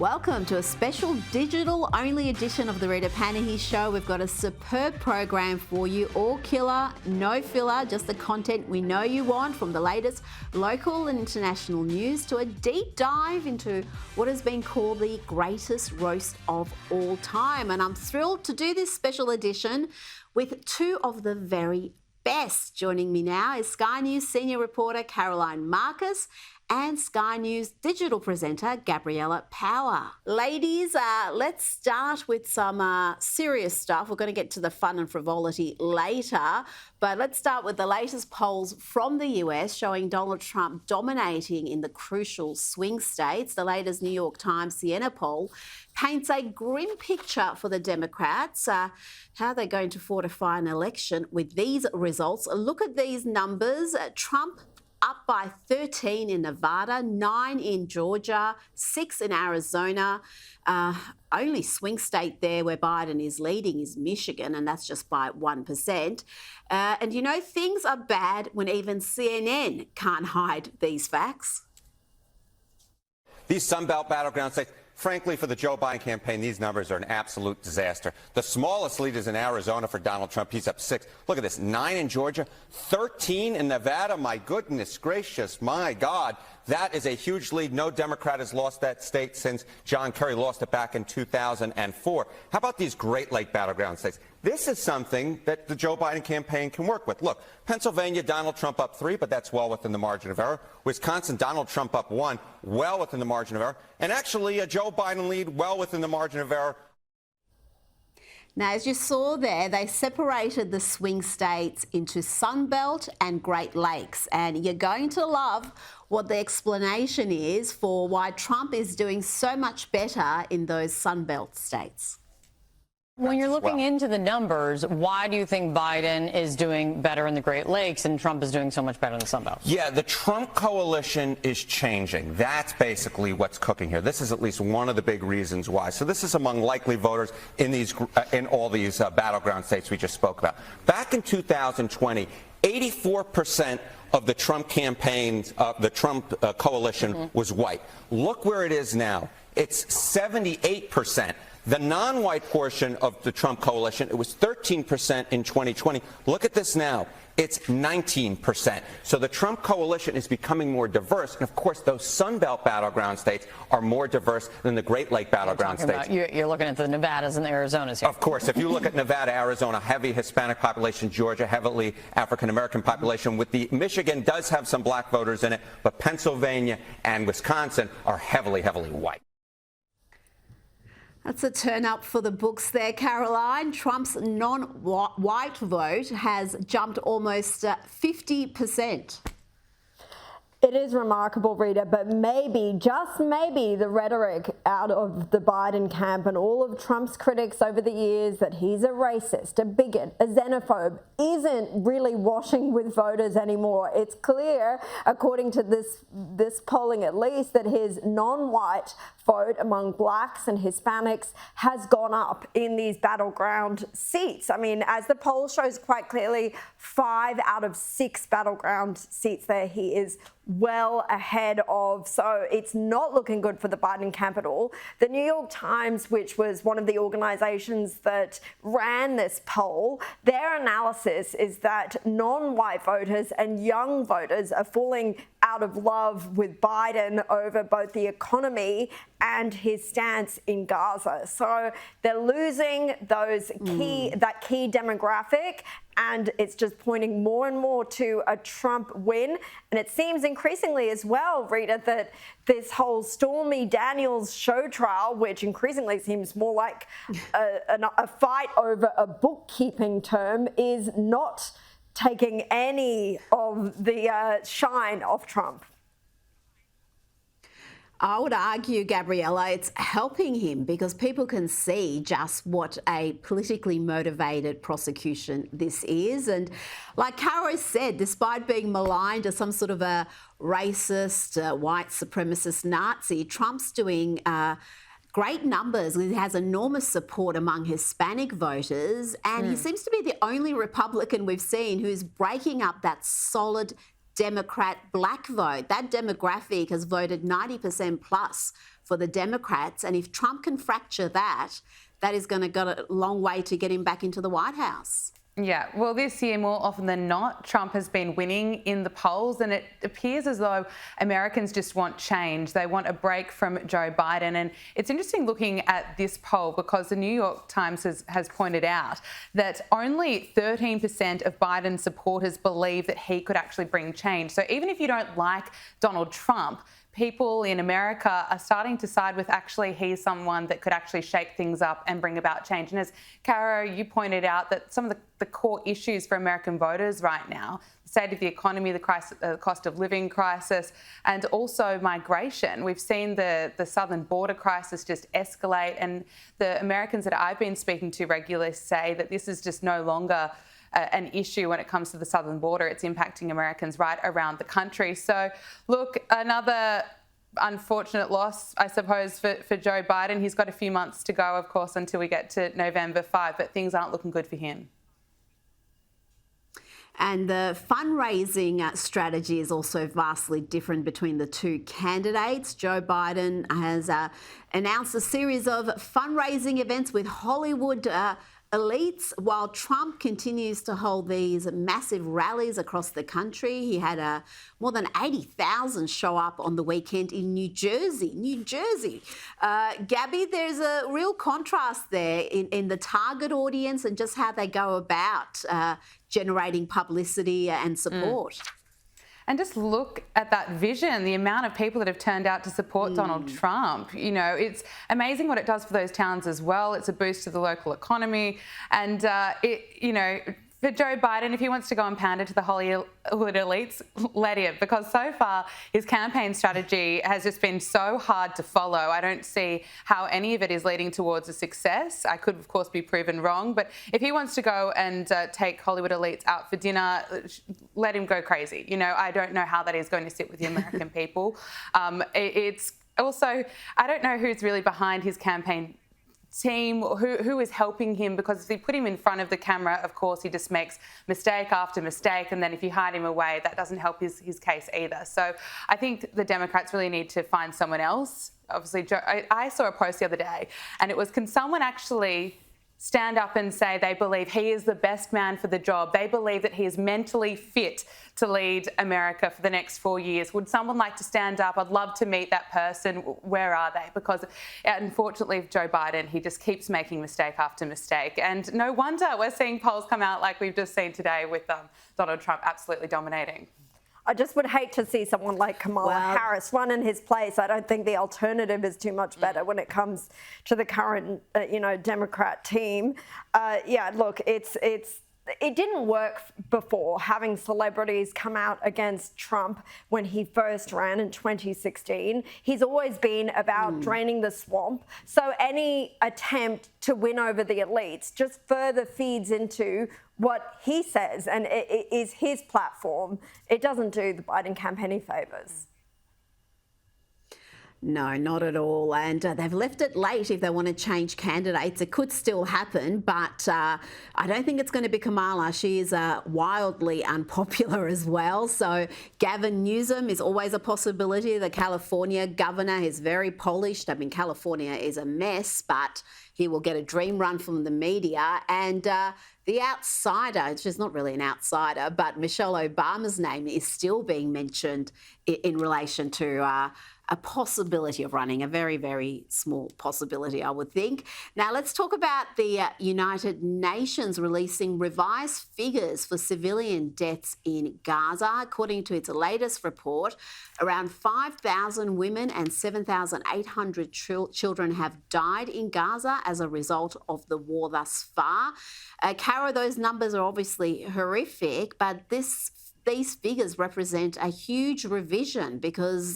Welcome to a special digital-only edition of the Rita Panahi Show. We've got a superb program for you, all killer, no filler, just the content we know you want, from the latest local and international news to a deep dive into what has been called the greatest roast of all time. And I'm thrilled to do this special edition with two of the very best. Joining me now is Sky News senior reporter Caroline Marcus and Sky News digital presenter Gabriella Power. Ladies, let's start with some serious stuff. We're going to get to the fun and frivolity later, but let's start with the latest polls from the US showing Donald Trump dominating in the crucial swing states. The latest New York Times Siena poll paints a grim picture for the Democrats. How are they going to fortify an election with these results? Look at these numbers. Trump up by 13 in Nevada, 9 in Georgia, 6 in Arizona. Only swing state there where Biden is leading is Michigan, and that's just by 1%. And you know, things are bad when even CNN can't hide these facts. These Sunbelt battleground states, frankly, for the Joe Biden campaign, these numbers are an absolute disaster. The smallest lead is in Arizona for Donald Trump. He's up 6. Look at this, 9 in Georgia, 13 in Nevada. My goodness gracious, my God. That is a huge lead. No Democrat has lost that state since John Kerry lost it back in 2004. How about these Great Lake battleground states? This is something that the Joe Biden campaign can work with. Look, Pennsylvania, Donald Trump up 3, but that's well within the margin of error. Wisconsin, Donald Trump up 1, well within the margin of error. And actually, a Joe Biden lead well within the margin of error. Now, as you saw there, they separated the swing states into Sunbelt and Great Lakes. And you're going to love what the explanation is for why Trump is doing so much better in those Sunbelt states. When you're looking into the numbers, why do you think Biden is doing better in the Great Lakes and Trump is doing so much better in the Sun Belt? Yeah, the Trump coalition is changing. That's basically what's cooking here. This is at least one of the big reasons why. So this is among likely voters in all these battleground states we just spoke about. Back in 2020, 84% of the Trump campaigns, the Trump coalition was white. Look where it is now. It's 78%. The non-white portion of the Trump coalition, it was 13% in 2020. Look at this now. It's 19%. So the Trump coalition is becoming more diverse. And, of course, those Sunbelt battleground states are more diverse than the Great Lake battleground states. You're looking at the Nevadas and the Arizonas here. Of course. If you look at Nevada, Arizona, heavy Hispanic population, Georgia, heavily African-American population. With the Michigan does have some black voters in it, but Pennsylvania and Wisconsin are heavily, heavily white. That's a turn up for the books there, Caroline. Trump's non-white vote has jumped almost 50%. It is remarkable, Rita, but maybe, just maybe, the rhetoric out of the Biden camp and all of Trump's critics over the years that he's a racist, a bigot, a xenophobe, isn't really washing with voters anymore. It's clear, according to this polling at least, that his non-white vote among blacks and Hispanics has gone up in these battleground seats. I mean, as the poll shows quite clearly, 5 out of 6 battleground seats there he is well ahead of. So it's not looking good for the Biden camp at all. The New York Times, which was one of the organizations that ran this poll, their analysis is that non-white voters and young voters are falling out of love with Biden over both the economy and his stance in Gaza. So they're losing those that key demographic, and it's just pointing more and more to a Trump win. And it seems increasingly as well, Rita, that this whole Stormy Daniels show trial, which increasingly seems more like a fight over a bookkeeping term, is not taking any of the shine off Trump. I would argue, Gabriella, it's helping him because people can see just what a politically motivated prosecution this is. And like Caro said, despite being maligned as some sort of a racist, white supremacist Nazi, Trump's doing great numbers. He has enormous support among Hispanic voters, and he seems to be the only Republican we've seen who's breaking up that solid Democrat black vote. That demographic has voted 90% plus for the Democrats. And if Trump can fracture that, that is going to go a long way to get him back into the White House. Yeah, well, this year, more often than not, Trump has been winning in the polls, and it appears as though Americans just want change. They want a break from Joe Biden. And it's interesting looking at this poll because the New York Times has pointed out that only 13% of Biden supporters believe that he could actually bring change. So even if you don't like Donald Trump, people in America are starting to side with actually he's someone that could actually shake things up and bring about change. And as Caro, you pointed out that some of the core issues for American voters right now, the state of the economy, the cost of living crisis, and also migration. We've seen the southern border crisis just escalate, and the Americans that I've been speaking to regularly say that this is just no longer an issue when it comes to the southern border. It's impacting Americans right around the country. So, look, another unfortunate loss, I suppose, for Joe Biden. He's got a few months to go, of course, until we get to November 5, but things aren't looking good for him. And the fundraising strategy is also vastly different between the two candidates. Joe Biden has announced a series of fundraising events with Hollywood elites, while Trump continues to hold these massive rallies across the country. He had more than 80,000 show up on the weekend in New Jersey. Gabby, there's a real contrast there in the target audience and just how they go about generating publicity and support. And just look at that vision, the amount of people that have turned out to support Donald Trump. You know, it's amazing what it does for those towns as well. It's a boost to the local economy. And, for Joe Biden, if he wants to go and pander to the Hollywood elites, let him, because so far his campaign strategy has just been so hard to follow. I don't see how any of it is leading towards a success. I could, of course, be proven wrong, but if he wants to go and take Hollywood elites out for dinner, let him go crazy. You know, I don't know how that is going to sit with the American people. It's also, I don't know who's really behind his campaign team, who is helping him, because if you put him in front of the camera, of course, he just makes mistake after mistake, and then if you hide him away, that doesn't help his case either. So I think the Democrats really need to find someone else. Obviously, I saw a post the other day, and it was, can someone actually stand up and say they believe he is the best man for the job? They believe that he is mentally fit to lead America for the next 4 years. Would someone like to stand up? I'd love to meet that person. Where are they? Because unfortunately, Joe Biden, he just keeps making mistake after mistake. And no wonder we're seeing polls come out like we've just seen today with Donald Trump absolutely dominating. I just would hate to see someone like Kamala Harris run in his place. I don't think the alternative is too much better when it comes to the current, Democrat team. Look, it didn't work before, having celebrities come out against Trump when he first ran in 2016. He's always been about draining the swamp. So any attempt to win over the elites just further feeds into what he says and it is his platform. It doesn't do the Biden campaign any favours. No, not at all. And they've left it late if they want to change candidates. It could still happen, but I don't think it's going to be Kamala. She is wildly unpopular as well. So Gavin Newsom is always a possibility. The California governor is very polished. I mean, California is a mess, but he will get a dream run from the media. And the outsider, she's not really an outsider, but Michelle Obama's name is still being mentioned in relation to a possibility of running, a very, very small possibility, I would think. Now, let's talk about the United Nations releasing revised figures for civilian deaths in Gaza. According to its latest report, around 5,000 women and 7,800 children have died in Gaza as a result of the war thus far. Caro, those numbers are obviously horrific, but these figures represent a huge revision because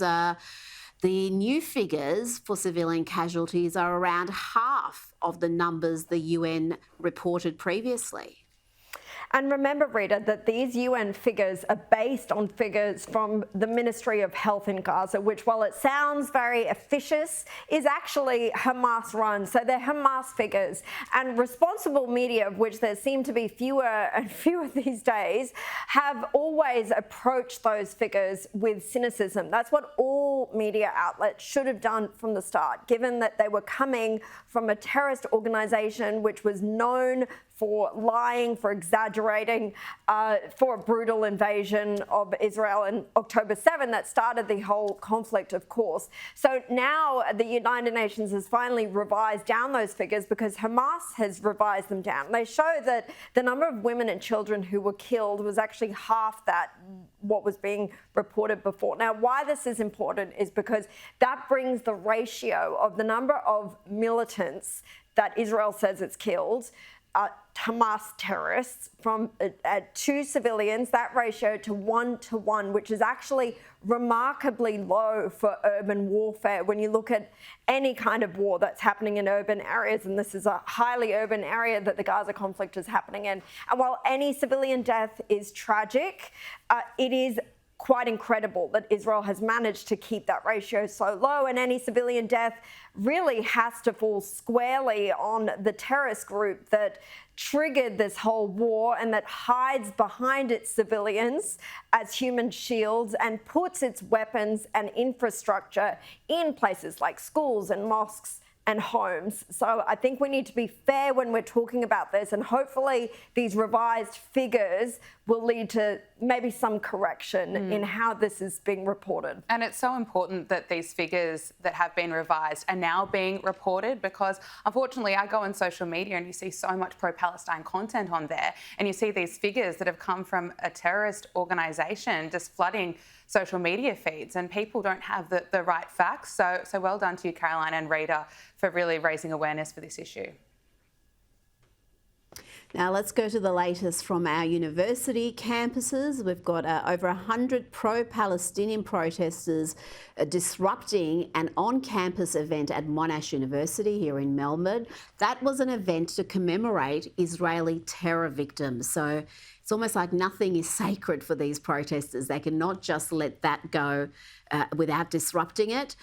the new figures for civilian casualties are around half of the numbers the UN reported previously. And remember, Rita, that these UN figures are based on figures from the Ministry of Health in Gaza, which, while it sounds very officious, is actually Hamas run. So they're Hamas figures. And responsible media, of which there seem to be fewer and fewer these days, have always approached those figures with cynicism. That's what all media outlets should have done from the start, given that they were coming from a terrorist organisation which was known for lying, for exaggerating, for a brutal invasion of Israel on October 7 that started the whole conflict, of course. So now the United Nations has finally revised down those figures because Hamas has revised them down. They show that the number of women and children who were killed was actually half that what was being reported before. Now, why this is important is because that brings the ratio of the number of militants that Israel says it's killed, Hamas terrorists, from to civilians, that ratio to 1-to-1, which is actually remarkably low for urban warfare. When you look at any kind of war that's happening in urban areas, and this is a highly urban area that the Gaza conflict is happening in. And while any civilian death is tragic, it is quite incredible that Israel has managed to keep that ratio so low, and any civilian death really has to fall squarely on the terrorist group that triggered this whole war and that hides behind its civilians as human shields and puts its weapons and infrastructure in places like schools and mosques and homes. So I think we need to be fair when we're talking about this, and hopefully these revised figures will lead to maybe some correction in how this is being reported. And it's so important that these figures that have been revised are now being reported, because unfortunately I go on social media and you see so much pro-Palestine content on there, and you see these figures that have come from a terrorist organisation just flooding social media feeds, and people don't have the right facts. So well done to you, Caroline and Rita, for really raising awareness for this issue. Now let's go to the latest from our university campuses. We've got over 100 pro-Palestinian protesters disrupting an on-campus event at Monash University here in Melbourne. That was an event to commemorate Israeli terror victims. So it's almost like nothing is sacred for these protesters. They cannot just let that go without disrupting it.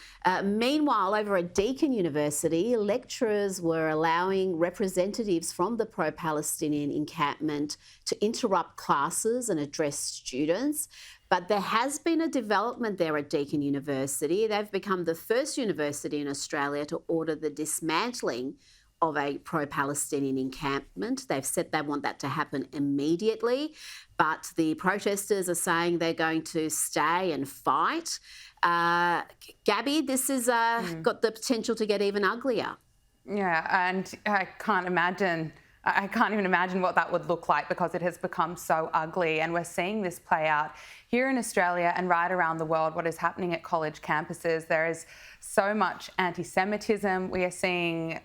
Meanwhile, over at Deakin University, lecturers were allowing representatives from the pro-Palestinian encampment to interrupt classes and address students. But there has been a development there at Deakin University. They've become the first university in Australia to order the dismantling of a pro-Palestinian encampment. They've said they want that to happen immediately, but the protesters are saying they're going to stay and fight. Gabby, this has got the potential to get even uglier. Yeah, and I can't even imagine what that would look like, because it has become so ugly. And we're seeing this play out here in Australia and right around the world. What is happening at college campuses, there is so much anti-Semitism. We are seeing,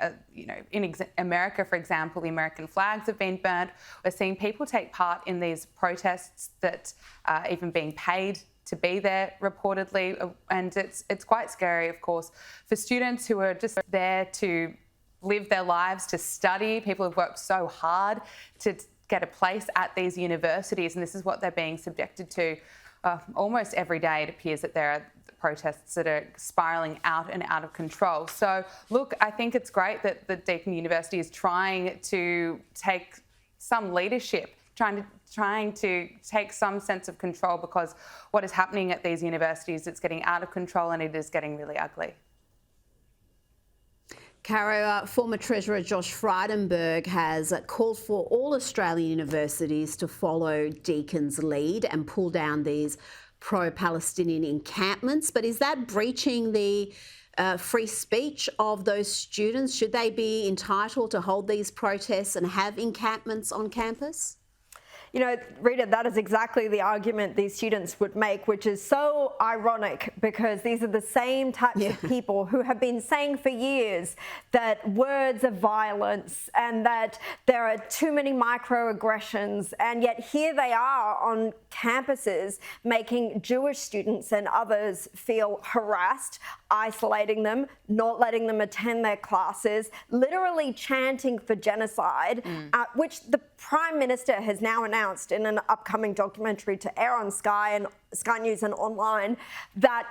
in America, for example, the American flags have been burnt. We're seeing people take part in these protests that are even being paid to be there, reportedly. And it's quite scary, of course, for students who are just there to live their lives, to study. People have worked so hard to get a place at these universities, and this is what they're being subjected to almost every day. It appears that there are protests that are spiralling out and out of control. So look, I think it's great that the Deakin University is trying to take some leadership, trying to take some sense of control, because what is happening at these universities, it's getting out of control and it is getting really ugly. Caro, former Treasurer Josh Frydenberg has called for all Australian universities to follow Deakin's lead and pull down these pro-Palestinian encampments. But is that breaching the free speech of those students? Should they be entitled to hold these protests and have encampments on campus? you know, Rita, that is exactly the argument these students would make, which is so ironic because these are the same types of people who have been saying for years that words are violence and that there are too many microaggressions, and yet here they are on campuses making Jewish students and others feel harassed, isolating them, not letting them attend their classes, literally chanting for genocide, which the Prime Minister has now announced in an upcoming documentary to air on Sky News and online, that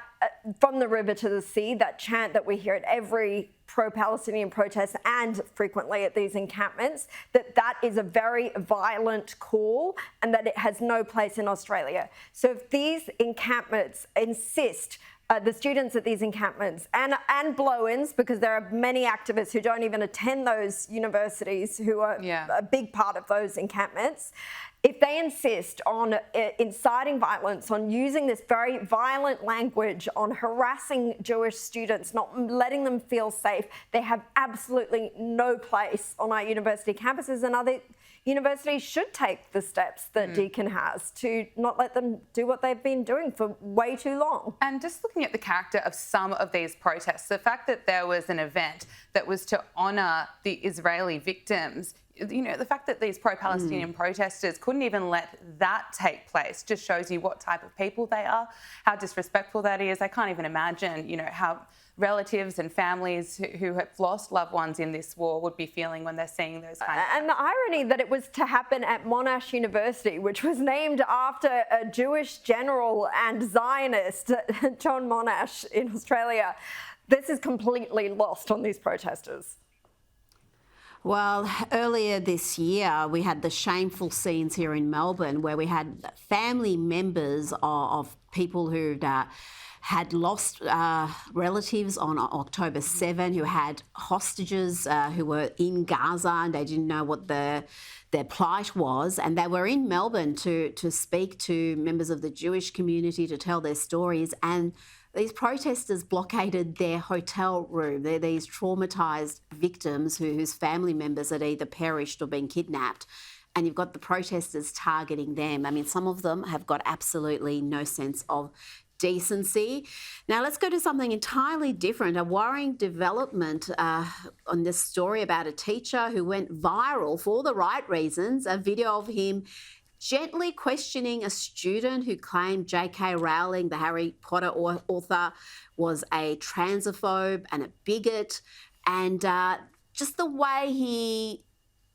from the river to the sea, that chant that we hear at every pro-Palestinian protest and frequently at these encampments, that is a very violent call and that it has no place in Australia. So if these encampments insist, the students at these encampments and blow-ins, because there are many activists who don't even attend those universities who are a big part of those encampments. If they insist on inciting violence, on using this very violent language, on harassing Jewish students, not letting them feel safe, they have absolutely no place on our university campuses, and other universities should take the steps that Deakin has to not let them do what they've been doing for way too long. And just looking at the character of some of these protests, the fact that there was an event that was to honour the Israeli victims, you know, the fact that these pro-Palestinian protesters couldn't even let that take place just shows you what type of people they are, how disrespectful that is. I can't even imagine, you know, how relatives and families who have lost loved ones in this war would be feeling when they're seeing those kinds of And the irony that it was to happen at Monash University, which was named after a Jewish general and Zionist, John Monash in Australia, this is completely lost on these protesters. Well, earlier this year, we had the shameful scenes here in Melbourne where we had family members of people who had lost relatives on October 7, who had hostages who were in Gaza and they didn't know what their plight was. And they were in Melbourne to speak to members of the Jewish community, to tell their stories. And these protesters blockaded their hotel room. They're these traumatised victims whose family members had either perished or been kidnapped. And you've got the protesters targeting them. I mean, some of them have got absolutely no sense of decency. Now, let's go to something entirely different. A worrying development on this story about a teacher who went viral for the right reasons, a video of him gently questioning a student who claimed J.K. Rowling, the Harry Potter author, was a transphobe and a bigot. And just the way he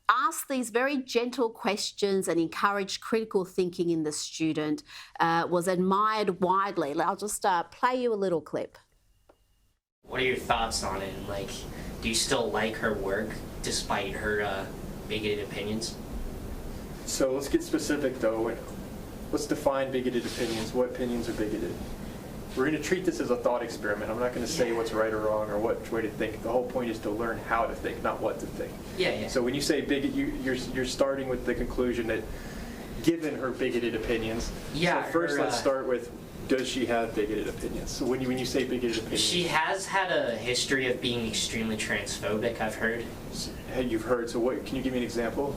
asked these very gentle questions and encouraged critical thinking in the student was admired widely. I'll just play you a little clip. What are your thoughts on it? Like, do you still like her work despite her bigoted opinions? So let's get specific though. Let's define bigoted opinions. What opinions are bigoted? We're going to treat this as a thought experiment. I'm not going to say what's right or wrong or what way to think. The whole point is to learn how to think, not what to think. Yeah. So when you say bigot, you're starting with the conclusion that given her bigoted opinions. Yeah. So first let's start with, does she have bigoted opinions? So when you say bigoted opinions. She has had a history of being extremely transphobic, I've heard. You've heard. So what? Can you give me an example?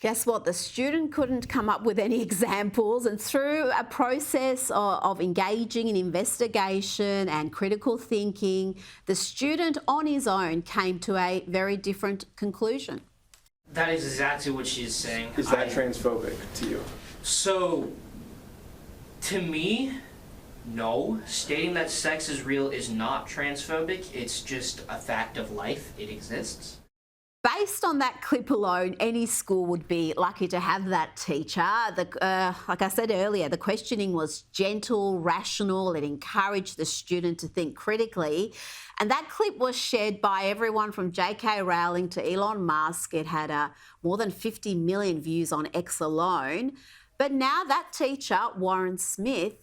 Guess what? The student couldn't come up with any examples, and through a process of engaging in investigation and critical thinking, the student on his own came to a very different conclusion. That is exactly what she's saying. Is that transphobic to you? So, to me, no. Stating that sex is real is not transphobic. It's just a fact of life. It exists. Based on that clip alone, any school would be lucky to have that teacher. Like I said earlier, the questioning was gentle, rational. It encouraged the student to think critically. And that clip was shared by everyone from J.K. Rowling to Elon Musk. It had more than 50 million views on X alone. But now that teacher, Warren Smith,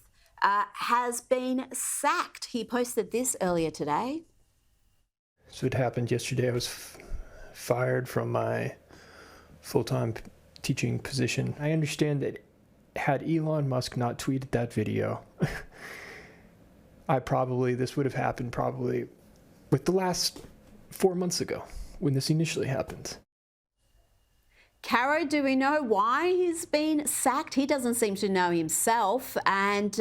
has been sacked. He posted this earlier today. So it happened yesterday. I was fired from my full-time teaching position. I understand that had Elon Musk not tweeted that video, this would have happened probably with the last 4 months ago when this initially happened. Caro, do we know why he's been sacked? He doesn't seem to know himself, and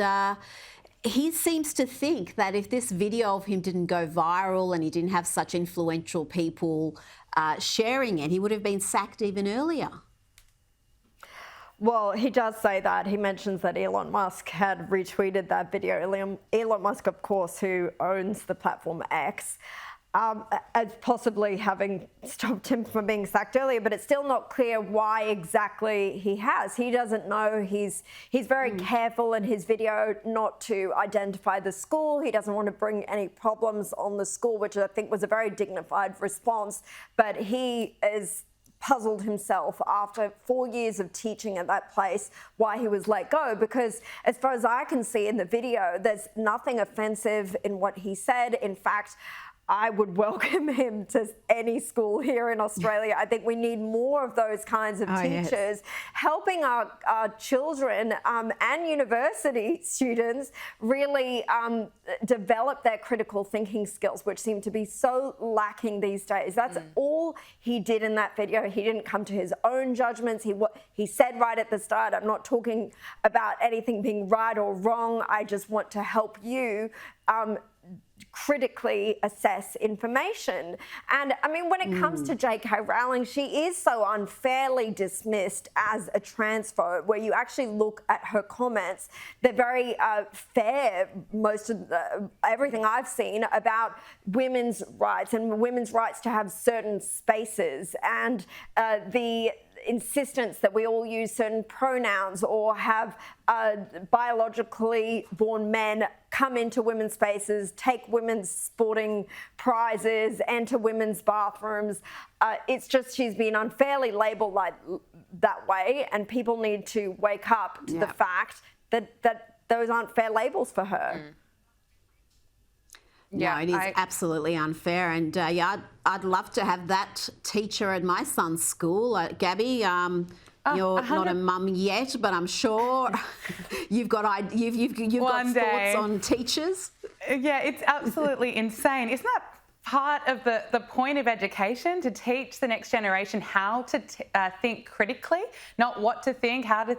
he seems to think that if this video of him didn't go viral and he didn't have such influential people sharing it, he would have been sacked even earlier. Well, he does say that. He mentions that Elon Musk had retweeted that video. Elon Musk, of course, who owns the platform X, as possibly having stopped him from being sacked earlier, but it's still not clear why exactly he has. He doesn't know. He's very careful in his video not to identify the school. He doesn't want to bring any problems on the school, which I think was a very dignified response, but he is puzzled himself after 4 years of teaching at that place why he was let go, because as far as I can see in the video, there's nothing offensive in what he said. In fact, I would welcome him to any school here in Australia. I think we need more of those kinds of teachers helping our children and university students really develop their critical thinking skills, which seem to be so lacking these days. That's all he did in that video. He didn't come to his own judgments. He said right at the start, I'm not talking about anything being right or wrong. I just want to help you critically assess information. And I mean, when it comes to J.K. Rowling, she is so unfairly dismissed as a transphobe. Where you actually look at her comments, they're very fair, most of everything I've seen about women's rights and women's rights to have certain spaces, and the insistence that we all use certain pronouns or have biologically born men come into women's spaces, take women's sporting prizes, enter women's bathrooms. It's just she's been unfairly labelled like that way, and people need to wake up to the fact that those aren't fair labels for her. Yeah, no, it is absolutely unfair. And I'd love to have that teacher at my son's school. Gabby, you're not a mum yet, but I'm sure you've got thoughts on teachers. Yeah, it's absolutely insane. Isn't that part of the point of education, to teach the next generation how to think critically, not what to think, how to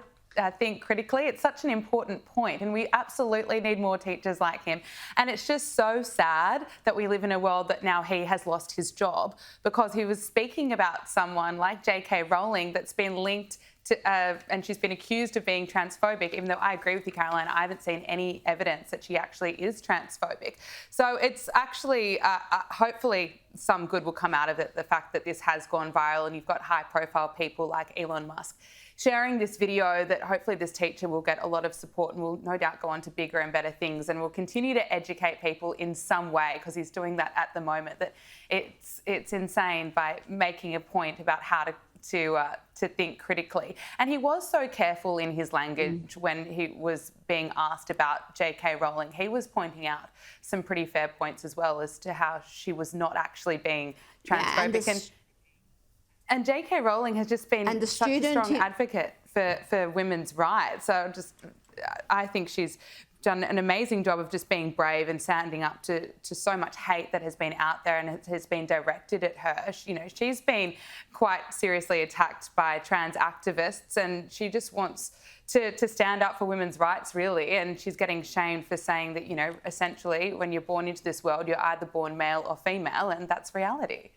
think critically? It's such an important point, and we absolutely need more teachers like him. And it's just so sad that we live in a world that now he has lost his job because he was speaking about someone like J.K. Rowling that's been linked to, and she's been accused of being transphobic, even though I agree with you, Caroline, I haven't seen any evidence that she actually is transphobic. So it's actually, hopefully some good will come out of it, the fact that this has gone viral and you've got high-profile people like Elon Musk sharing this video, that hopefully this teacher will get a lot of support and will no doubt go on to bigger and better things, and will continue to educate people in some way, because he's doing that at the moment. That it's insane by making a point about how to think critically. And he was so careful in his language when he was being asked about J.K. Rowling. He was pointing out some pretty fair points as well as to how she was not actually being transphobic. And J.K. Rowling has just been such a strong advocate for women's rights. So I think she's done an amazing job of just being brave and standing up to so much hate that has been out there and it has been directed at her. She's been quite seriously attacked by trans activists, and she just wants to stand up for women's rights, really. And she's getting shamed for saying that, essentially when you're born into this world, you're either born male or female, and that's reality.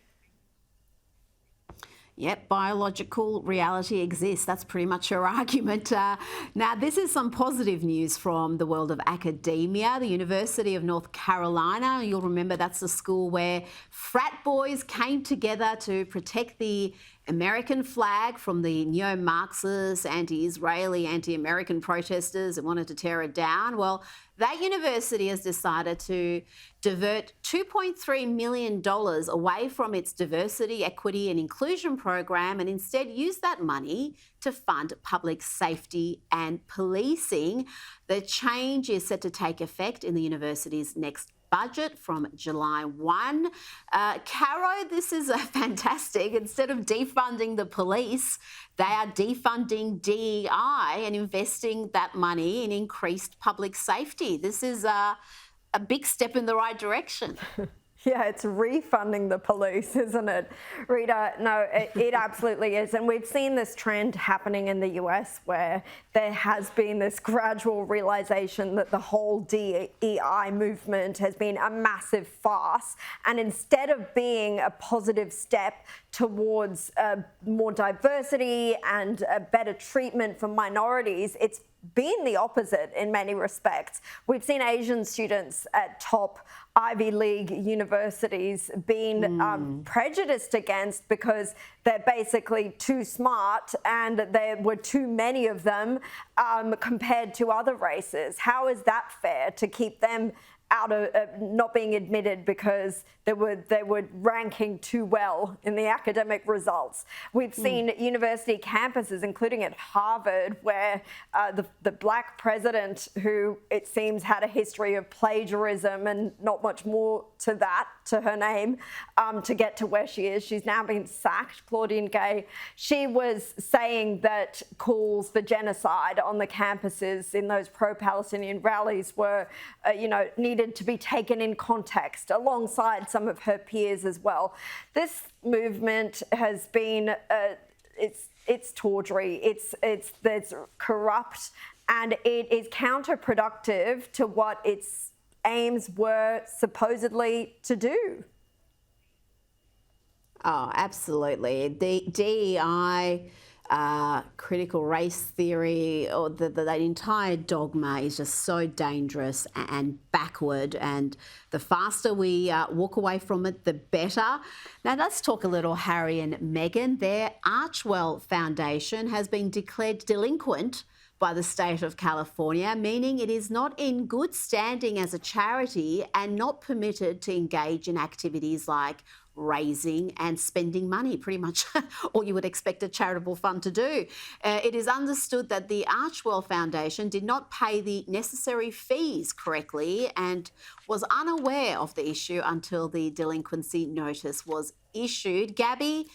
Yep, biological reality exists. That's pretty much her argument. Now, this is some positive news from the world of academia. The University of North Carolina, you'll remember that's the school where frat boys came together to protect the American flag from the neo-Marxist, anti-Israeli, anti-American protesters that wanted to tear it down. Well, that university has decided to divert $2.3 million away from its diversity, equity and inclusion program, and instead use that money to fund public safety and policing. The change is set to take effect in the university's next budget from July 1. Caro, this is fantastic. Instead of defunding the police, they are defunding DEI and investing that money in increased public safety. This is a big step in the right direction. Yeah, it's refunding the police, isn't it, Rita? No, it absolutely is. And we've seen this trend happening in the US where there has been this gradual realization that the whole DEI movement has been a massive farce. And instead of being a positive step towards more diversity and a better treatment for minorities, it's been the opposite in many respects. We've seen Asian students at top Ivy League universities being prejudiced against because they're basically too smart and there were too many of them compared to other races. How is that fair to keep them out of not being admitted because they were ranking too well in the academic results? We've seen university campuses, including at Harvard, where the black president, who it seems had a history of plagiarism and not much more to that, to her name, to get to where she is. She's now been sacked, Claudine Gay. She was saying that calls for genocide on the campuses in those pro-Palestinian rallies were, needed to be taken in context alongside some of her peers as well. This movement has been, it's tawdry, it's corrupt, and it is counterproductive to what its aims were supposedly to do. Oh, absolutely. The DEI, critical race theory, or that entire dogma is just so dangerous and backward, and the faster we walk away from it, the better. Now let's talk a little Harry and Meghan. Their Archwell Foundation has been declared delinquent by the state of California, meaning it is not in good standing as a charity and not permitted to engage in activities like raising and spending money, pretty much all you would expect a charitable fund to do. It is understood that the Archwell Foundation did not pay the necessary fees correctly and was unaware of the issue until the delinquency notice was issued. Gabby,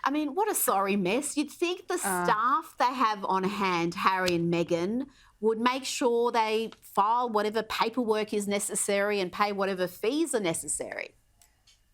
I mean, what a sorry mess. You'd think the staff they have on hand, Harry and Meghan, would make sure they file whatever paperwork is necessary and pay whatever fees are necessary.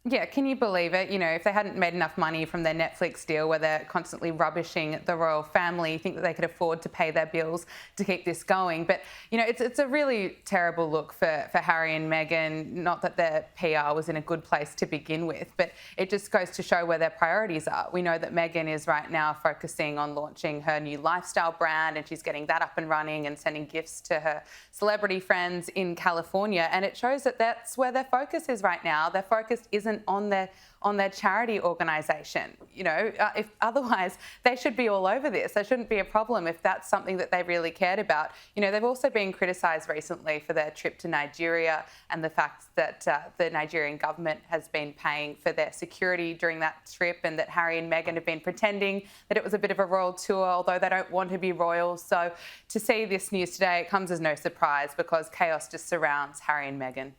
Yeah, can you believe it? If they hadn't made enough money from their Netflix deal where they're constantly rubbishing the royal family, you think that they could afford to pay their bills to keep this going. But, it's a really terrible look for Harry and Meghan. Not that their PR was in a good place to begin with, but it just goes to show where their priorities are. We know that Meghan is right now focusing on launching her new lifestyle brand, and she's getting that up and running and sending gifts to her celebrity friends in California. And it shows that that's where their focus is right now. Their focus isn't on their charity organisation. If otherwise they should be all over this. There shouldn't be a problem if that's something that they really cared about. They've also been criticised recently for their trip to Nigeria and the fact that the Nigerian government has been paying for their security during that trip, and that Harry and Meghan have been pretending that it was a bit of a royal tour, although they don't want to be royal. So to see this news today, it comes as no surprise because chaos just surrounds Harry and Meghan.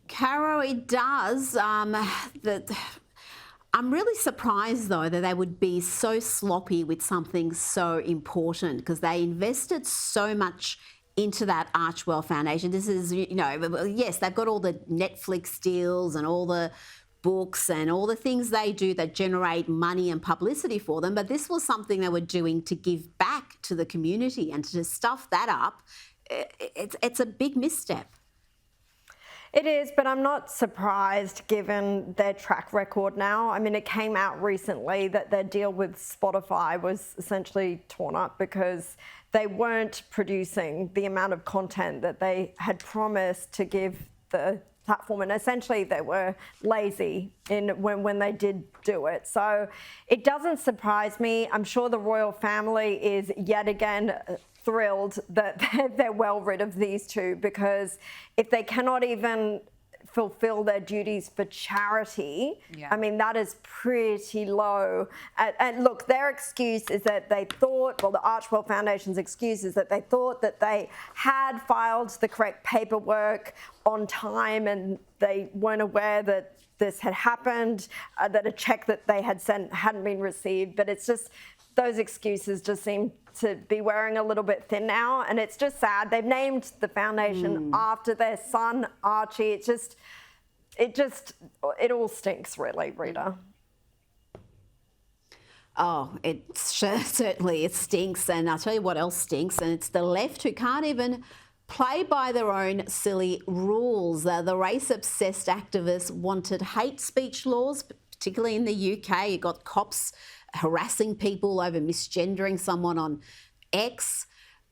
Caro, it does. I'm really surprised, though, that they would be so sloppy with something so important, because they invested so much into that Archwell Foundation. This is, yes, they've got all the Netflix deals and all the books and all the things they do that generate money and publicity for them, but this was something they were doing to give back to the community, and to stuff that up, it's a big misstep. It is, but I'm not surprised given their track record now. I mean, it came out recently that their deal with Spotify was essentially torn up because they weren't producing the amount of content that they had promised to give the platform, and essentially they were lazy when they did do it. So it doesn't surprise me. I'm sure the royal family is yet again thrilled that they're well rid of these two, because if they cannot even fulfill their duties for charity, I mean, that is pretty low. And look, their excuse is that they thought, well, the Archwell Foundation's excuse is that they thought that they had filed the correct paperwork on time and they weren't aware that this had happened, that a check that they had sent hadn't been received. But it's just, those excuses just seem to be wearing a little bit thin now, and it's just sad. They've named the foundation after their son, Archie. It all stinks, really, Rita. Oh, certainly it stinks. And I'll tell you what else stinks, and it's the left who can't even play by their own silly rules. The race-obsessed activists wanted hate speech laws, particularly in the UK. You got cops harassing people over misgendering someone on X.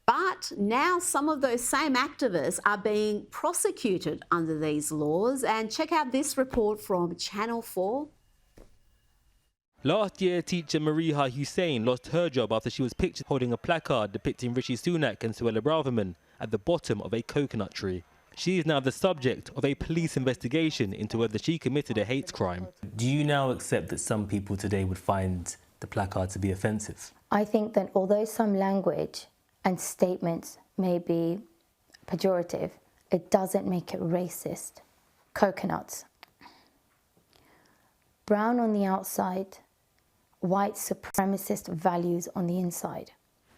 But now some of those same activists are being prosecuted under these laws. And check out this report from Channel 4. Last year, teacher Mariha Hussein lost her job after she was pictured holding a placard depicting Rishi Sunak and Suella Braverman at the bottom of a coconut tree. She is now the subject of a police investigation into whether she committed a hate crime. Do you now accept that some people today would find the placard to be offensive? I think that although some language and statements may be pejorative, it doesn't make it racist. Coconuts. Brown on the outside, white supremacist values on the inside.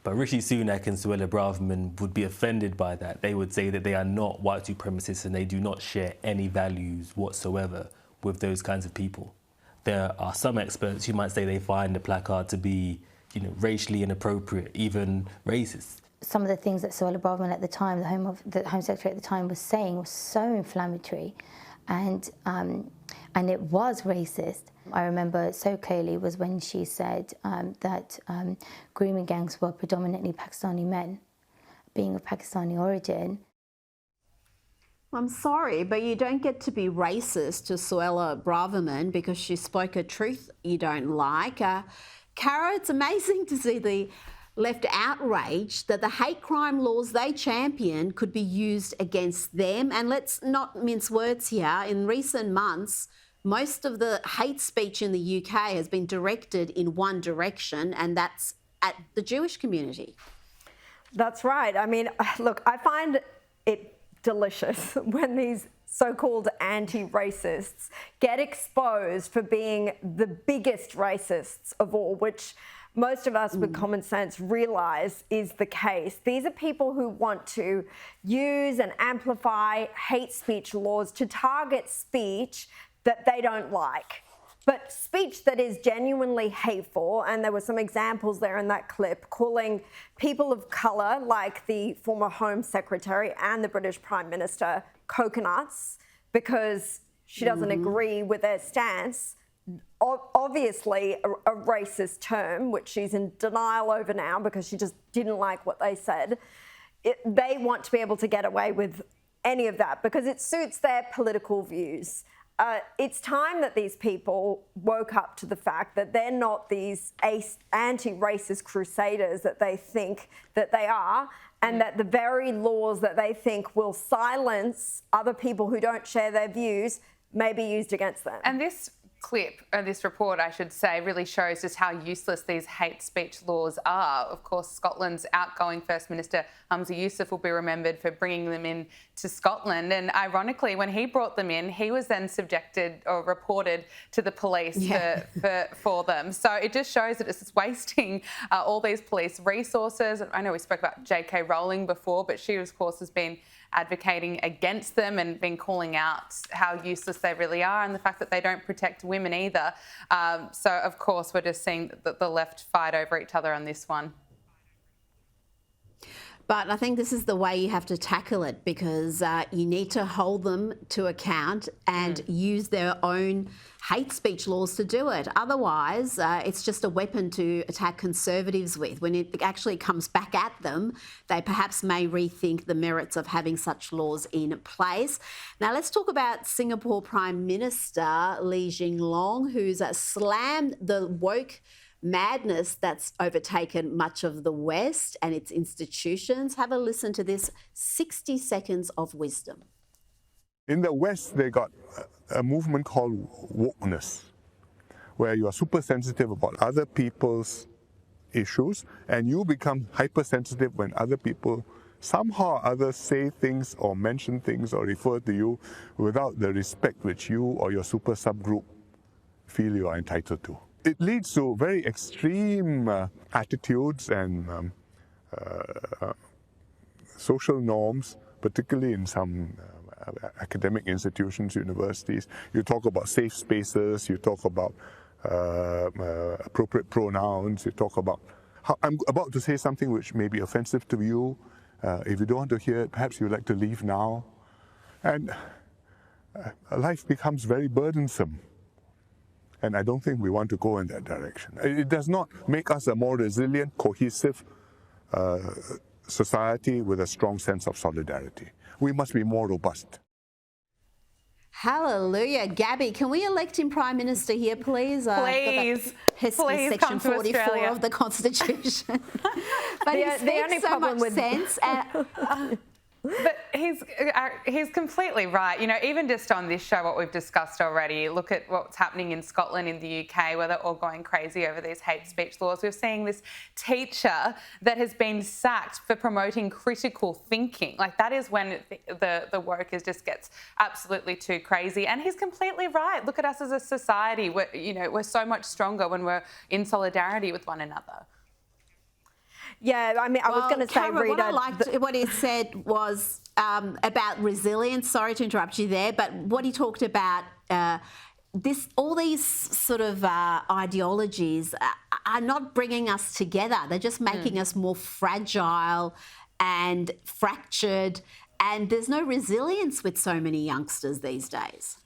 But Rishi Sunak and Suella Braverman would be offended by that. They would say that they are not white supremacists and they do not share any values whatsoever with those kinds of people. There are some experts who might say they find the placard to be, racially inappropriate, even racist. Some of the things that Suella Braverman at the time, the Home Secretary at the time, was saying was so inflammatory, and it was racist. I remember so clearly was when she said that grooming gangs were predominantly Pakistani men, being of Pakistani origin. I'm sorry, but you don't get to be racist to Suella Braverman because she spoke a truth you don't like. Cara, it's amazing to see the left outraged that the hate crime laws they champion could be used against them. And let's not mince words here. In recent months, most of the hate speech in the UK has been directed in one direction, and that's at the Jewish community. That's right. I mean, look, I find it delicious when these so-called anti-racists get exposed for being the biggest racists of all, which most of us with common sense realise is the case. These are people who want to use and amplify hate speech laws to target speech that they don't like, but speech that is genuinely hateful. And there were some examples there in that clip calling people of colour, like the former Home Secretary and the British Prime Minister, coconuts, because she doesn't agree with their stance. Obviously a racist term, which she's in denial over now because she just didn't like what they said. They want to be able to get away with any of that because it suits their political views. It's time that these people woke up to the fact that they're not these anti-racist crusaders that they think that they are, and that the very laws that they think will silence other people who don't share their views may be used against them. And this clip, this report, I should say, really shows just how useless these hate speech laws are. Of course, Scotland's outgoing First Minister, Humza Yousaf, will be remembered for bringing them in to Scotland. And ironically, when he brought them in, he was then subjected or reported to the police for them. So it just shows that it's wasting all these police resources. I know we spoke about J.K. Rowling before, but she, of course, has been advocating against them and been calling out how useless they really are and the fact that they don't protect women either. So, of course, we're just seeing the left fight over each other on this one. But I think this is the way you have to tackle it because you need to hold them to account and use their own hate speech laws to do it. Otherwise, it's just a weapon to attack Conservatives with. When it actually comes back at them, they perhaps may rethink the merits of having such laws in place. Now, let's talk about Singapore Prime Minister Lee Hsien Loong, who's slammed the woke madness that's overtaken much of the West and its institutions. Have a listen to this 60 seconds of wisdom. In the West, they got a movement called wokeness, where you are super sensitive about other people's issues and you become hypersensitive when other people somehow or other say things or mention things or refer to you without the respect which you or your super subgroup feel you are entitled to. It leads to very extreme attitudes and social norms, particularly in some academic institutions, universities. You talk about safe spaces, you talk about appropriate pronouns, you talk about... I'm about to say something which may be offensive to you. If you don't want to hear it, perhaps you'd like to leave now. And life becomes very burdensome. And I don't think we want to go in that direction. It does not make us a more resilient, cohesive society with a strong sense of solidarity. We must be more robust. Hallelujah. Gabby, can we elect him Prime Minister here, please? Please. Please Section 44 of the Constitution. But he speaks so much sense. But he's completely right. You know, even just on this show, what we've discussed already, look at what's happening in Scotland, in the UK, where they're all going crazy over these hate speech laws. We're seeing this teacher that has been sacked for promoting critical thinking. Like, that is when the woke just gets absolutely too crazy. And he's completely right. Look at us as a society. We're so much stronger when we're in solidarity with one another. Yeah, I mean, I was going to say, Cameron, Rita... what I liked, what he said was about resilience. Sorry to interrupt you there, but what he talked about, all these sort of ideologies are not bringing us together. They're just making us more fragile and fractured, and there's no resilience with so many youngsters these days.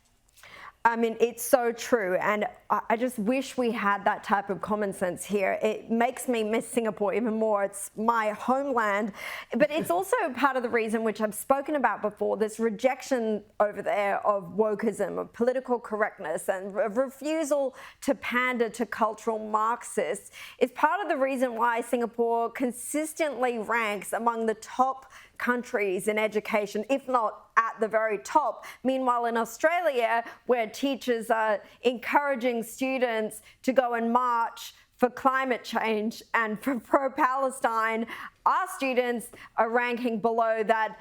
I mean, it's so true, and I just wish we had that type of common sense here. It makes me miss Singapore even more. It's my homeland, but it's also part of the reason, which I've spoken about before, this rejection over there of wokeism, of political correctness, and of refusal to pander to cultural Marxists is part of the reason why Singapore consistently ranks among the top countries in education, if not at the very top. Meanwhile, in Australia, where teachers are encouraging students to go and march for climate change and for pro-Palestine, our students are ranking below that,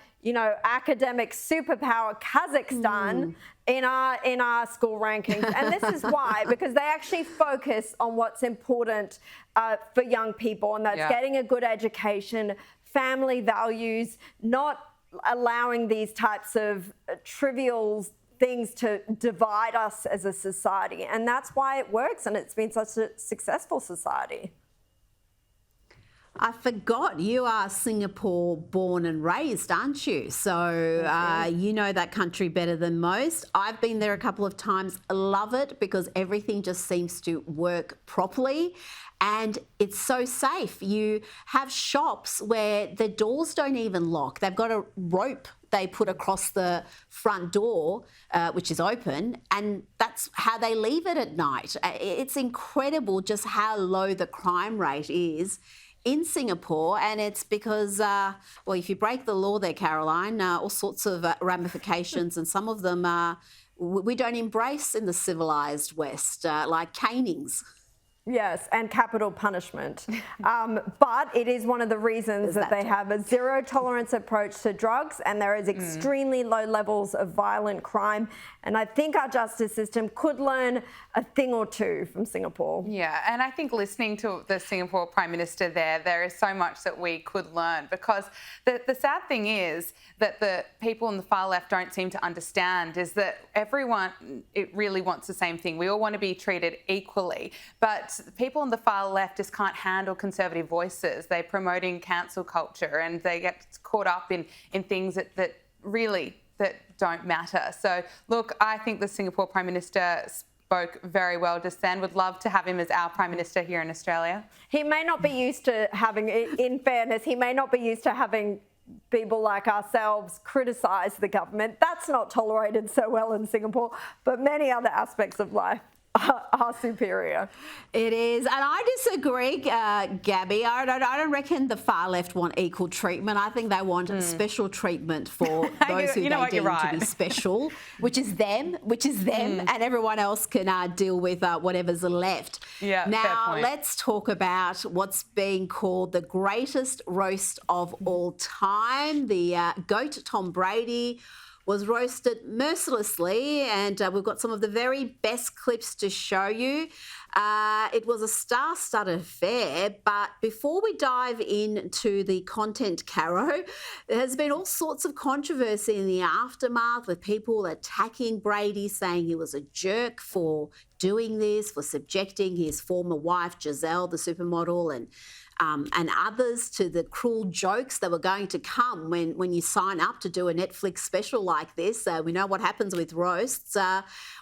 academic superpower Kazakhstan in our school rankings. And this is why, because they actually focus on what's important for young people, and that's getting a good education, family values, not allowing these types of trivial things to divide us as a society. And that's why it works, and it's been such a successful society. I forgot you are Singapore born and raised, aren't you? So you know that country better than most. I've been there a couple of times. Love it because everything just seems to work properly. And it's so safe. You have shops where the doors don't even lock. They've got a rope they put across the front door, which is open, and that's how they leave it at night. It's incredible just how low the crime rate is in Singapore, and it's because, if you break the law there, Caroline, all sorts of ramifications, and some of them we don't embrace in the civilised West, like canings. Yes, and capital punishment. But it is one of the reasons that they have a zero tolerance approach to drugs, and there is extremely low levels of violent crime. And I think our justice system could learn a thing or two from Singapore. Yeah, and I think listening to the Singapore Prime Minister there is so much that we could learn, because the sad thing is that the people on the far left don't seem to understand is that everyone, it really wants the same thing. We all want to be treated equally, but people on the far left just can't handle conservative voices. They're promoting cancel culture, and they get caught up in things that really don't matter. So look, I think the Singapore Prime Minister spoke very well just then. Would love to have him as our Prime Minister here in Australia. He may not be used to having, in fairness, he may not be used to having people like ourselves criticise the government. That's not tolerated so well in Singapore, but many other aspects of life are superior. It is, and I disagree, Gabby. I don't reckon the far left want equal treatment. I think they want special treatment for those who they deem to be special, which is them, and everyone else can deal with whatever's left. Yeah. Now let's talk about what's being called the greatest roast of all time. The GOAT Tom Brady was roasted mercilessly, and we've got some of the very best clips to show you. It was a star-studded affair, but before we dive into the content, Caro, there has been all sorts of controversy in the aftermath with people attacking Brady, saying he was a jerk for doing this, for subjecting his former wife, Giselle, the supermodel, and others to the cruel jokes that were going to come when you sign up to do a Netflix special like this. We know what happens with roasts.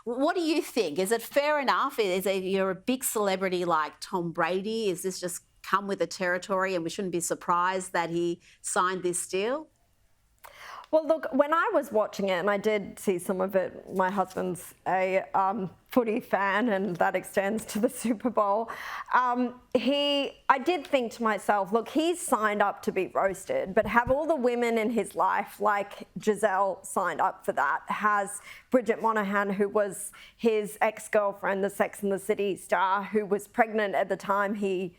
What do you think? Is it fair enough? You're a big celebrity like Tom Brady. Is this just come with the territory and we shouldn't be surprised that he signed this deal? Well, look, when I was watching it, and I did see some of it, my husband's a footy fan, and that extends to the Super Bowl. I did think to myself, look, he's signed up to be roasted, but have all the women in his life, like Giselle, signed up for that? Has Bridget Monahan, who was his ex-girlfriend, the Sex and the City star, who was pregnant at the time he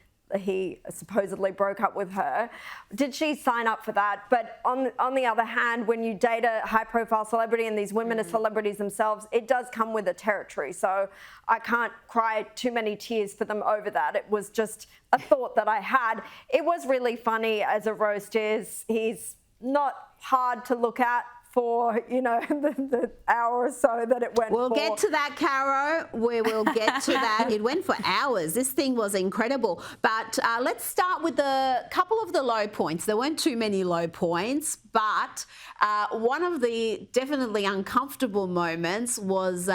supposedly broke up with her, did she sign up for that? But on the other hand, when you date a high-profile celebrity and these women are celebrities themselves, it does come with a territory. So I can't cry too many tears for them over that. It was just a thought that I had. It was really funny as a roast is. He's not hard to look at for, the hour or so that it went for. We'll get to that, Caro. We will get to that. It went for hours. This thing was incredible. But let's start with a couple of the low points. There weren't too many low points, but one of the definitely uncomfortable moments was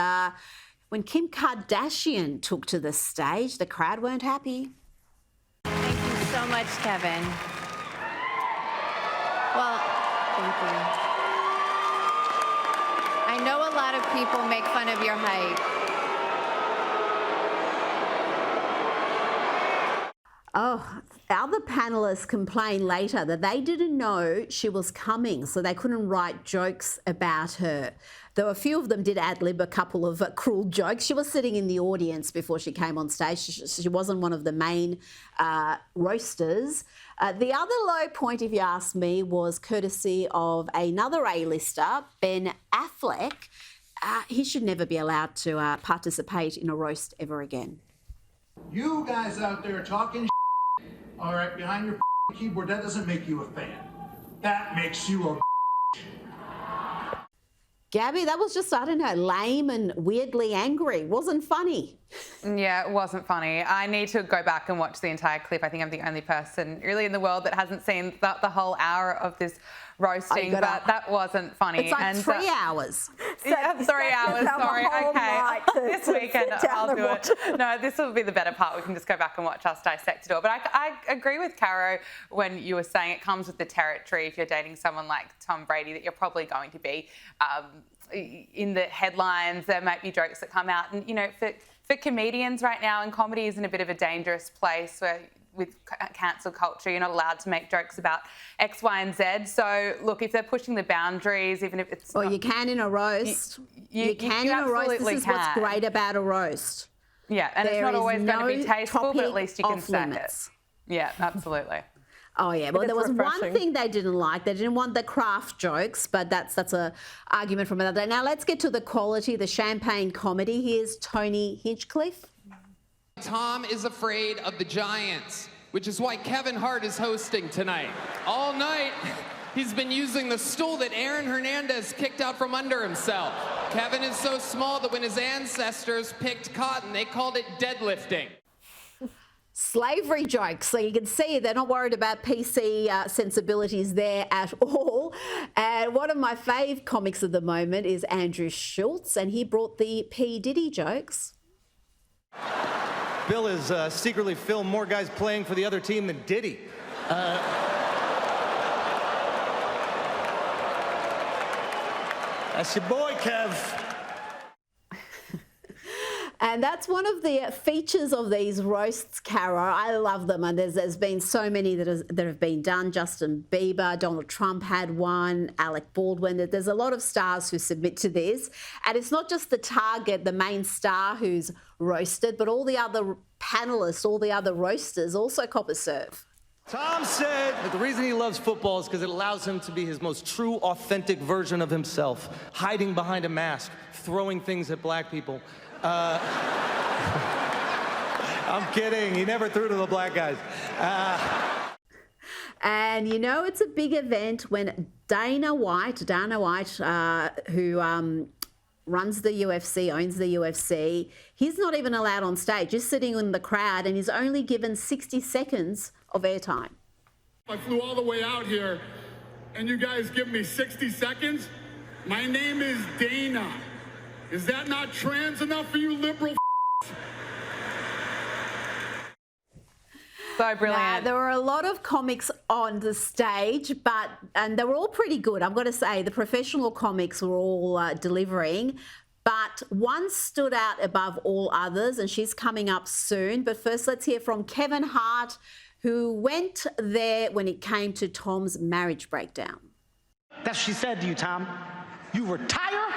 when Kim Kardashian took to the stage. The crowd weren't happy. Thank you so much, Kevin. Well, thank you. I know a lot of people make fun of your height. Oh, other panelists complained later that they didn't know she was coming, so they couldn't write jokes about her. Though a few of them did ad-lib a couple of cruel jokes. She was sitting in the audience before she came on stage. She wasn't one of the main roasters. The other low point, if you ask me, was courtesy of another A-lister, Ben Affleck. He should never be allowed to participate in a roast ever again. You guys out there talking all right, behind your keyboard, that doesn't make you a fan. That makes you a Gabby, that was just, I don't know, lame and weirdly angry. Wasn't funny. Yeah, it wasn't funny. I need to go back and watch the entire clip. I think I'm the only person really in the world that hasn't seen the whole hour of this roasting, but that wasn't funny. It's like 3 hours. Yeah, 3 hours, sorry. Okay, this weekend I'll do it. No, this will be the better part. We can just go back and watch us dissect it all. But I agree with Caro when you were saying it comes with the territory. If you're dating someone like Tom Brady, that you're probably going to be in the headlines. There might be jokes that come out. And, for comedians right now, and comedy is in a bit of a dangerous place where with cancel culture, you're not allowed to make jokes about X, Y, and Z. So, look, if they're pushing the boundaries, even if it's... Well, you can in a roast. You can in a roast. This is what's great about a roast. Yeah, and it's not always going to be tasteful, but at least you can say it. Yeah, absolutely. Oh, yeah. Well, there was one thing they didn't like. They didn't want the craft jokes, but that's an argument from another day. Now, let's get to the quality, the champagne comedy. Here's Tony Hinchcliffe. Tom is afraid of the Giants, which is why Kevin Hart is hosting tonight. All night, he's been using the stool that Aaron Hernandez kicked out from under himself. Kevin is so small that when his ancestors picked cotton, they called it deadlifting. Slavery jokes. So you can see they're not worried about PC sensibilities there at all. And one of my fave comics of the moment is Andrew Schultz, and he brought the P. Diddy jokes. Bill has secretly filmed more guys playing for the other team than Diddy. That's your boy, Kev. And that's one of the features of these roasts, Caro. I love them. And there's been so many that have been done. Justin Bieber, Donald Trump had one, Alec Baldwin. There's a lot of stars who submit to this. And it's not just the target, the main star who's roasted, but all the other panelists, all the other roasters also cop a serve. Tom said that the reason he loves football is because it allows him to be his most true, authentic version of himself, hiding behind a mask, throwing things at black people. I'm kidding. He never threw to the black guys. And you know it's a big event when Dana White, who runs the UFC, owns the UFC, he's not even allowed on stage, just sitting in the crowd, and he's only given 60 seconds of airtime. I flew all the way out here, and you guys give me 60 seconds? My name is Dana. Is that not trans enough for you liberal? So brilliant. There were a lot of comics on the stage, and they were all pretty good. I've got to say, the professional comics were all delivering, but one stood out above all others, and she's coming up soon. But first, let's hear from Kevin Hart, who went there when it came to Tom's marriage breakdown. That's what she said to you, Tom. You retire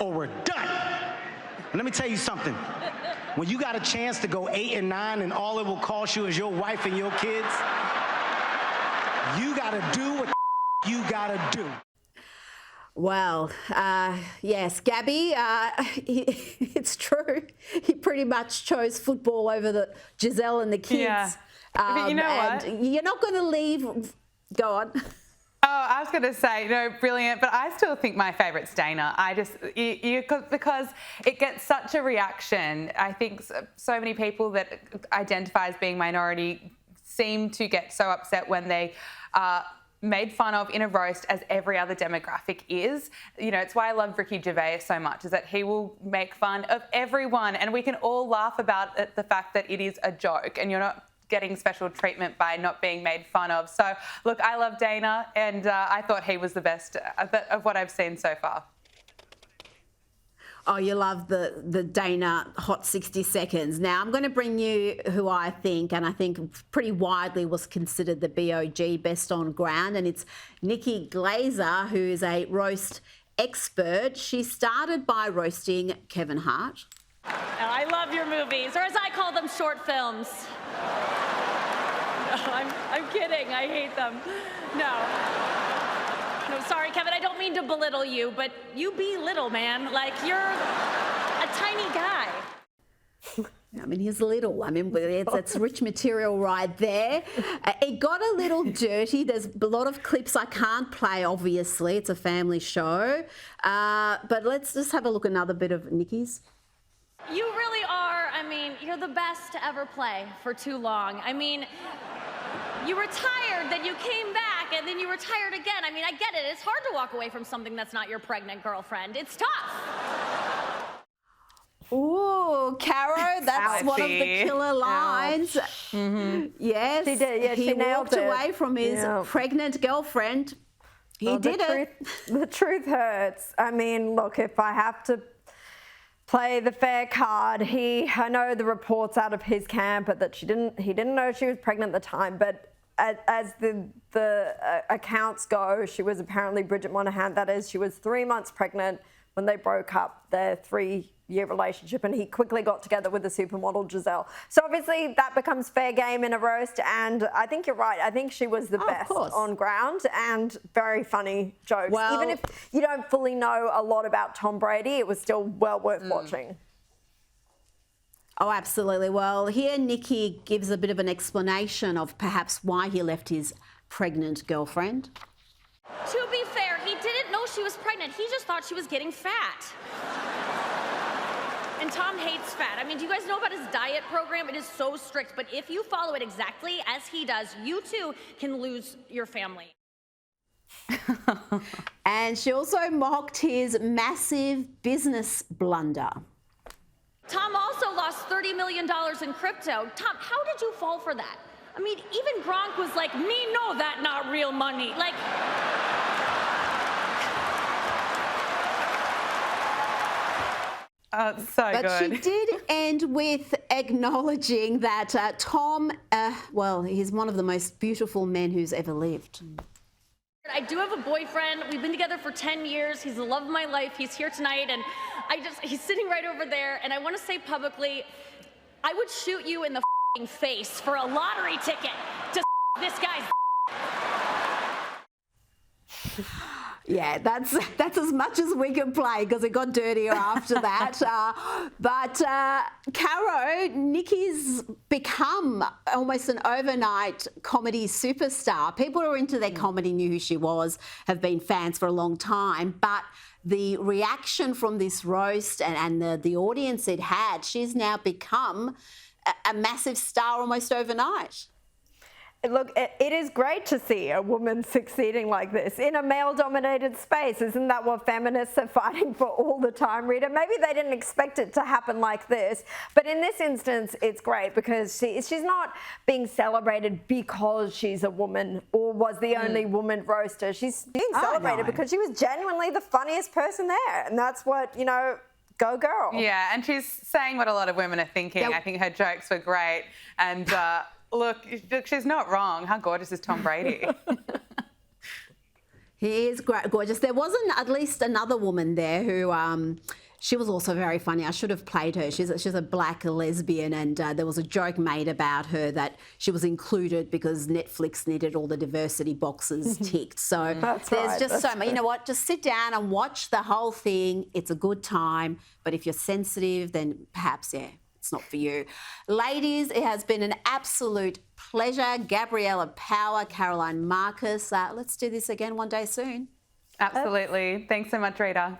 or we're done. And let me tell you something. When you got a chance to go 8 and 9 and all it will cost you is your wife and your kids, you got to do what you got to do. Well, yes, Gabby, it's true. He pretty much chose football over the Giselle and the kids. Yeah. But you know what? You're not going to leave. Go on. Oh, I was going to say, no, brilliant, but I still think my favourite's Dana. Because it gets such a reaction. I think so many people that identify as being minority seem to get so upset when they made fun of in a roast, as every other demographic is. You know, it's why I love Ricky Gervais so much, is that he will make fun of everyone, and we can all laugh about the fact that it is a joke, and you're not getting special treatment by not being made fun of. So, look, I love Dana, and I thought he was the best of what I've seen so far. Oh, you love the Dana hot 60 seconds. Now, I'm going to bring you who I think, and I think pretty widely was considered the BOG, best on ground, and it's Nikki Glazer, who is a roast expert. She started by roasting Kevin Hart. I love your movies, or as I call them, short films. No, I'm kidding. I hate them. No, sorry, Kevin. I don't mean to belittle you, but you be little, man. Like, you're a tiny guy. I mean, he's little. I mean, it's rich material right there. It got a little dirty. There's a lot of clips I can't play, obviously. It's a family show. But let's just have a look at another bit of Nikki's. You really are, I mean, you're the best to ever play for too long. I mean, you retired, then you came back, and then you retired again. I mean, I get it. It's hard to walk away from something that's not your pregnant girlfriend. It's tough. Ooh, Caro, that's one of the killer lines. Mm-hmm. Yes, she did. Yeah, he walked away from his pregnant girlfriend. He did it. The truth hurts. I mean, look, if I have to play the fair card, I know the reports out of his camp that he didn't know she was pregnant at the time, but as the accounts go, she was apparently Bridget Monahan. That is, she was 3 months pregnant when they broke up their 3-year relationship, and he quickly got together with the supermodel Giselle. So obviously that becomes fair game in a roast, and I think you're right. I think she was the best on ground, and very funny jokes. Well, even if you don't fully know a lot about Tom Brady, it was still well worth watching. Oh, absolutely. Well, here Nikki gives a bit of an explanation of perhaps why he left his pregnant girlfriend. To be fair, he didn't know she was pregnant. He just thought she was getting fat. And Tom hates fat. I mean, do you guys know about his diet program? It is so strict, but if you follow it exactly as he does, you too can lose your family. And she also mocked his massive business blunder. Tom also lost $30 million in crypto. Tom, how did you fall for that? I mean, even Gronk was like, me know that not real money. Like... But she did end with acknowledging that Tom, well, he's one of the most beautiful men who's ever lived. I do have a boyfriend. We've been together for 10 years. He's the love of my life. He's here tonight, and he's sitting right over there, and I want to say publicly, I would shoot you in the face for a lottery ticket to this guy's. Yeah, that's as much as we can play because it got dirtier after that. But Caro, Nikki's become almost an overnight comedy superstar. People who are into their comedy knew who she was, have been fans for a long time, but the reaction from this roast and the audience it had, she's now become a massive star almost overnight. Look, it is great to see a woman succeeding like this in a male-dominated space. Isn't that what feminists are fighting for all the time, Rita? Maybe they didn't expect it to happen like this, but in this instance, it's great because she's not being celebrated because she's a woman or was the only woman roaster. She's being celebrated because she was genuinely the funniest person there, and that's what, you know, go girl. Yeah, and she's saying what a lot of women are thinking. I think her jokes were great, and look, she's not wrong. How gorgeous is Tom Brady? He is gorgeous. There wasn't at least another woman there who, she was also very funny. I should have played her. She's a black lesbian, and there was a joke made about her that she was included because Netflix needed all the diversity boxes ticked. So there's just so much. You know what? Just sit down and watch the whole thing. It's a good time. But if you're sensitive, then perhaps, yeah, it's not for you. Ladies, it has been an absolute pleasure. Gabriella Power, Caroline Marcus. Let's do this again one day soon. Absolutely. Thanks so much, Rita.